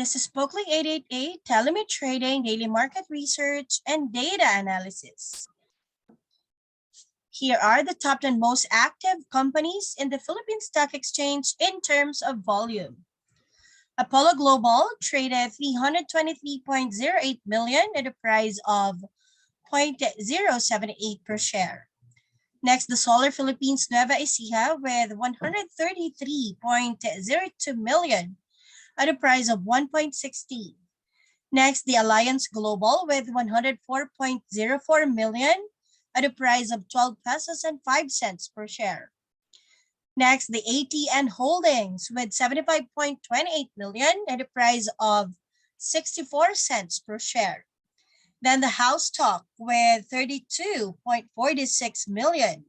This is Pokling 888 Telemetrading Daily Market Research and Data Analysis. Here are the top 10 most active companies in the Philippine Stock Exchange in terms of volume. Apollo Global traded 323.08 million at a price of 0.078 per share. Next, the Solar Philippines Nueva Ecija with 133.02 million at a price of 1.16. Next, the Alliance Global with 104.04 million at a price of 12 pesos and 5 cents per share. Next, the ATN Holdings with 75.28 million at a price of 64 cents per share. Then the House Stock with 32.46 million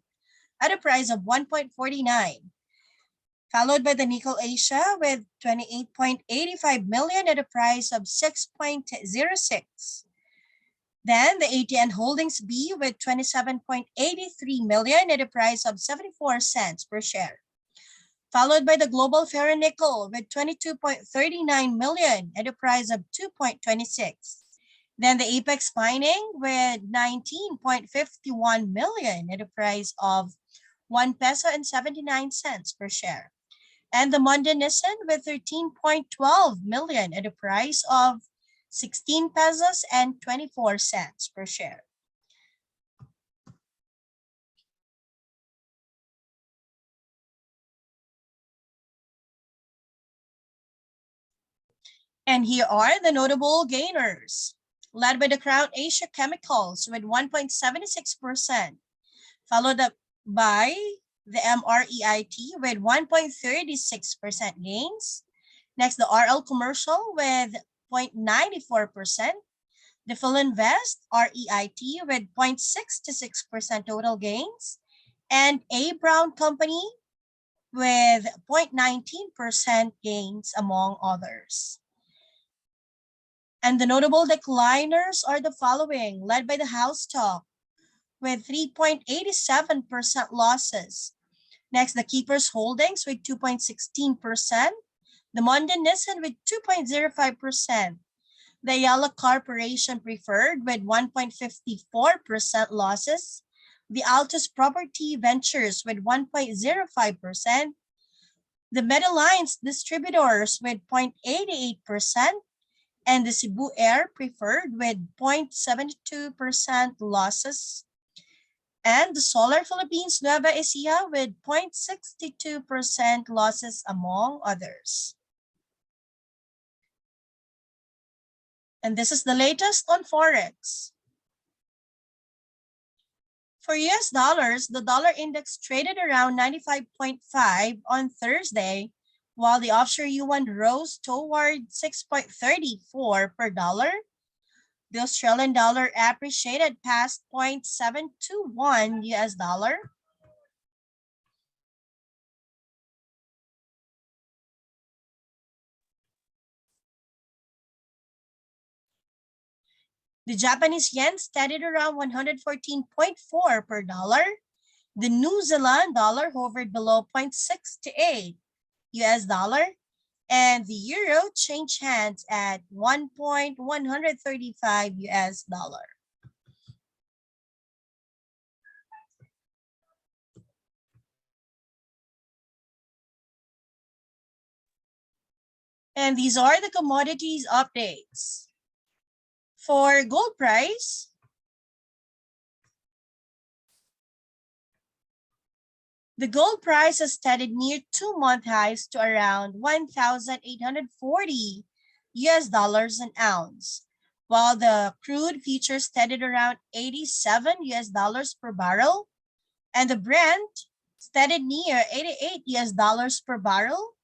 at a price of 1.49. Followed by the Nickel Asia with 28.85 million at a price of 6.06. Then the ATN Holdings B with 27.83 million at a price of 74 cents per share. Followed by the Global Ferronickel with 22.39 million at a price of 2.26. Then the Apex Mining with 19.51 million at a price of 1 peso and 79 cents per share. And the Monday Nissan with 13.12 million at a price of 16 pesos and 24 cents per share. And here are the notable gainers. Led by the Crown Asia Chemicals with 1.76%, followed up by the MREIT with 1.36% gains. Next, the RL Commercial with 0.94%. The Philinvest REIT with 0.66% total gains. And A Brown Company with 0.19% gains among others. And the notable decliners are the following, led by the House Stock with 3.87% losses. Next, the Keepers Holdings with 2.16%. The Monday Nissan with 2.05%. The Ayala Corporation Preferred with 1.54% losses. The Altus Property Ventures with 1.05%. The Medalliance Distributors with 0.88%. And the Cebu Air Preferred with 0.72% losses. And the Solar Philippines Nueva Ecija with 0.62% losses among others. And this is the latest on Forex. For US dollars, the dollar index traded around 95.5 on Thursday, while the offshore yuan rose toward 6.34 per dollar. The Australian dollar appreciated past 0.721 US dollar. The Japanese yen steadied around 114.4 per dollar. The New Zealand dollar hovered below 0.68 US dollar. And the euro changed hands at 1.135 US dollar. And these are the commodities updates. For gold price, the gold price has steadied near 2-month highs to around 1,840 US dollars an ounce, while the crude futures steadied around 87 US dollars per barrel, and the Brent steadied near 88 US dollars per barrel.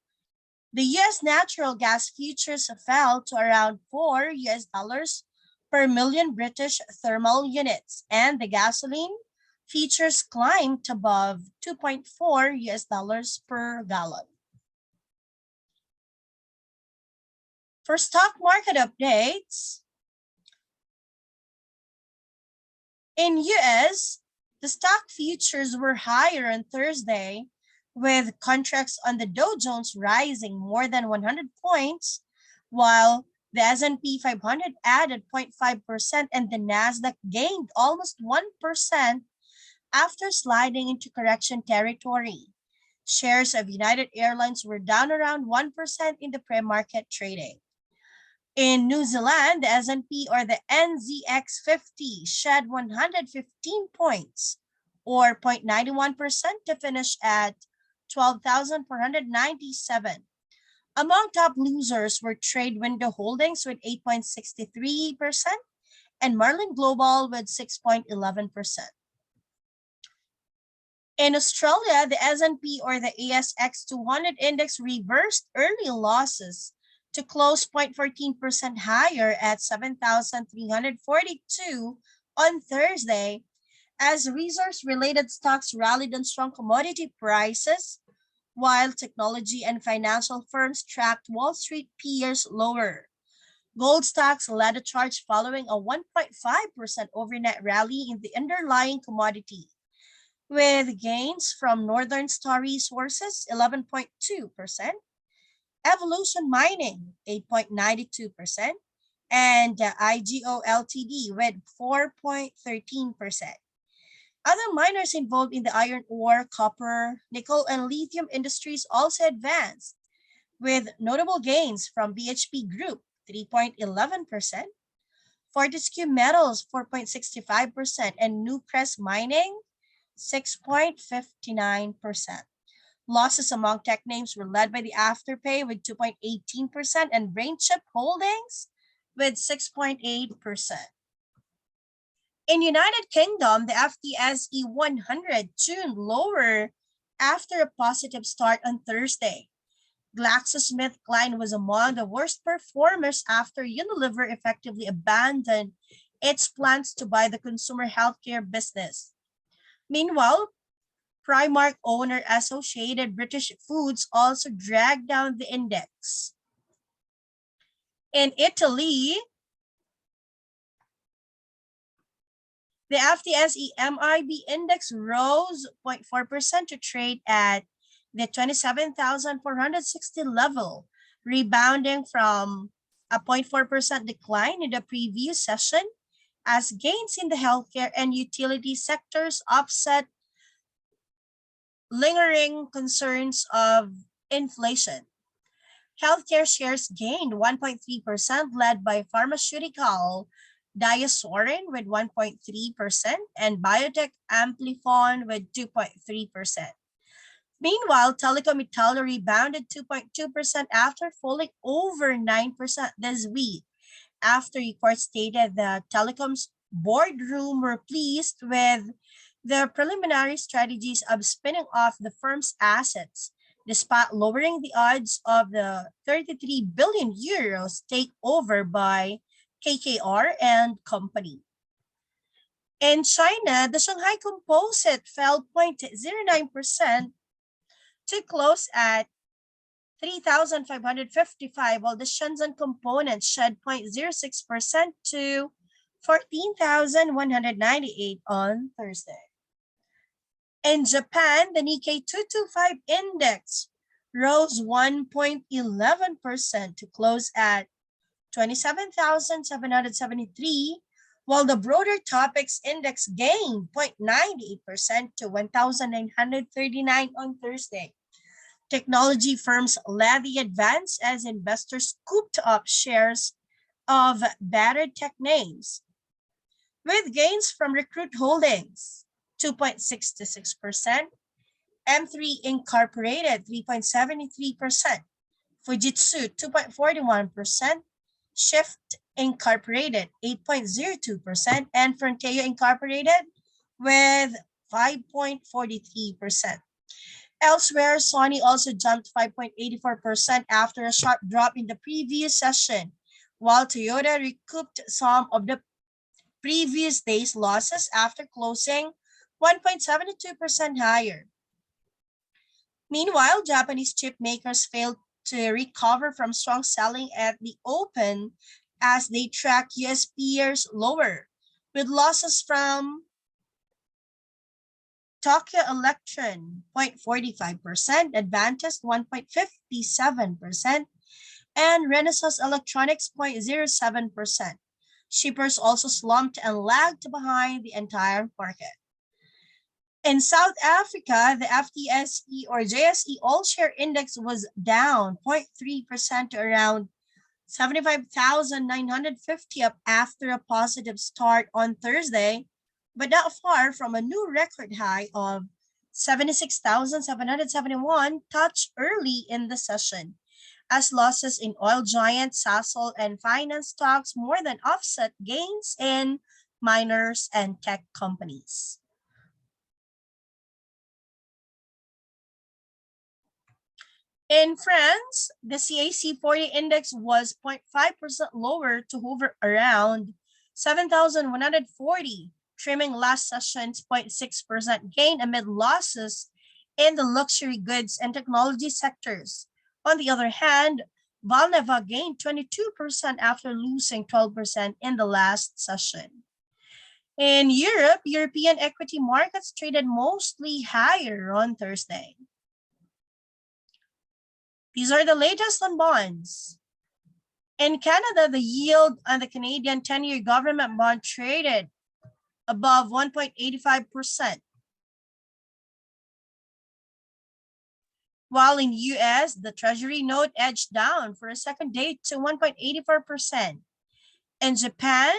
The US natural gas futures fell to around 4 US dollars per million British thermal units, and the gasoline futures climbed above 2.4 US dollars per gallon. For stock market updates, in US, the stock futures were higher on Thursday, with contracts on the Dow Jones rising more than 100 points, while the S&P 500 added 0.5% and the Nasdaq gained almost 1% after sliding into correction territory. Shares of United Airlines were down around 1% in the pre-market trading. In New Zealand, the S&P or the NZX 50 shed 115 points or 0.91% to finish at 12,497. Among top losers were Trade Window Holdings with 8.63% and Marlin Global with 6.11%. In Australia, the S&P or the ASX 200 index reversed early losses to close 0.14% higher at 7,342 on Thursday, as resource-related stocks rallied on strong commodity prices, while technology and financial firms tracked Wall Street peers lower. Gold stocks led the charge following a 1.5% overnight rally in the underlying commodity, with gains from Northern Star Resources 11.2%, Evolution Mining 8.92%, and IGO Ltd with 4.13%. Other miners involved in the iron ore, copper, nickel, and lithium industries also advanced, with notable gains from BHP Group 3.11%, Fortescue Metals 4.65%, and Newcrest Mining 6.59%. Losses among tech names were led by the Afterpay with 2.18% and BrainChip Holdings with 6.8%. In United Kingdom, the FTSE 100 tuned lower after a positive start on Thursday. GlaxoSmithKline was among the worst performers after Unilever effectively abandoned its plans to buy the consumer healthcare business. Meanwhile, Primark owner Associated British Foods also dragged down the index. In Italy, the FTSE MIB index rose 0.4% to trade at the 27,460 level, rebounding from a 0.4% decline in the previous session as gains in the healthcare and utility sectors offset lingering concerns of inflation. Healthcare shares gained 1.3%, led by pharmaceutical Diasorin with 1.3% and biotech Amplifon with 2.3%. Meanwhile, Telecom Italia rebounded 2.2% after falling over 9% this week, after reports stated that Telecom's boardroom were pleased with the preliminary strategies of spinning off the firm's assets, despite lowering the odds of the 33 billion euros takeover by KKR and company. In China, the Shanghai Composite fell 0.09% to close at 3,555, while the Shenzhen Component shed 0.06% to 14,198 on Thursday. In Japan, the Nikkei 225 index rose 1.11% to close at 27,773, while the broader topics index gained 0.98% to 1,939 on Thursday. Technology firms led the advance as investors scooped up shares of battered tech names, with gains from Recruit Holdings 2.66%, M3 Incorporated 3.73%, Fujitsu 2.41%, Shift Incorporated 8.02%, and Fronteo Incorporated with 5.43%. Elsewhere, Sony also jumped 5.84% after a sharp drop in the previous session, while Toyota recouped some of the previous day's losses after closing 1.72% higher. Meanwhile, Japanese chip makers failed to recover from strong selling at the open as they track US peers lower, with losses from Tokyo Electron 0.45%, Advantest 1.57%, and Renaissance Electronics 0.07%. Shippers also slumped and lagged behind the entire market. In South Africa, the FTSE or JSE All Share Index was down 0.3% to around 75,950 up after a positive start on Thursday, but not far from a new record high of 76,771 touched early in the session, as losses in oil giant Sasol and finance stocks more than offset gains in miners and tech companies. In France, the CAC 40 index was 0.5% lower to hover around 7,140, trimming last session's 0.6% gain amid losses in the luxury goods and technology sectors. On the other hand, Valneva gained 22% after losing 12% in the last session. In Europe, European equity markets traded mostly higher on Thursday. These are the latest on bonds. In Canada, the yield on the Canadian 10-year government bond traded above 1.85%. While in US, the Treasury note edged down for a second day to 1.84%. In Japan,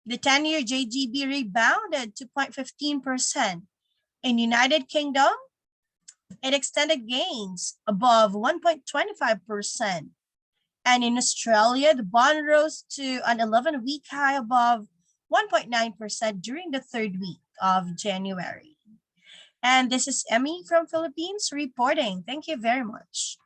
the 10-year JGB rebounded to 0.15%. In United Kingdom, it extended gains above 1.25%. And in Australia, the bond rose to an 11-week high above 1.9% during the third week of January. And this is Emmy from Philippines reporting. Thank you very much.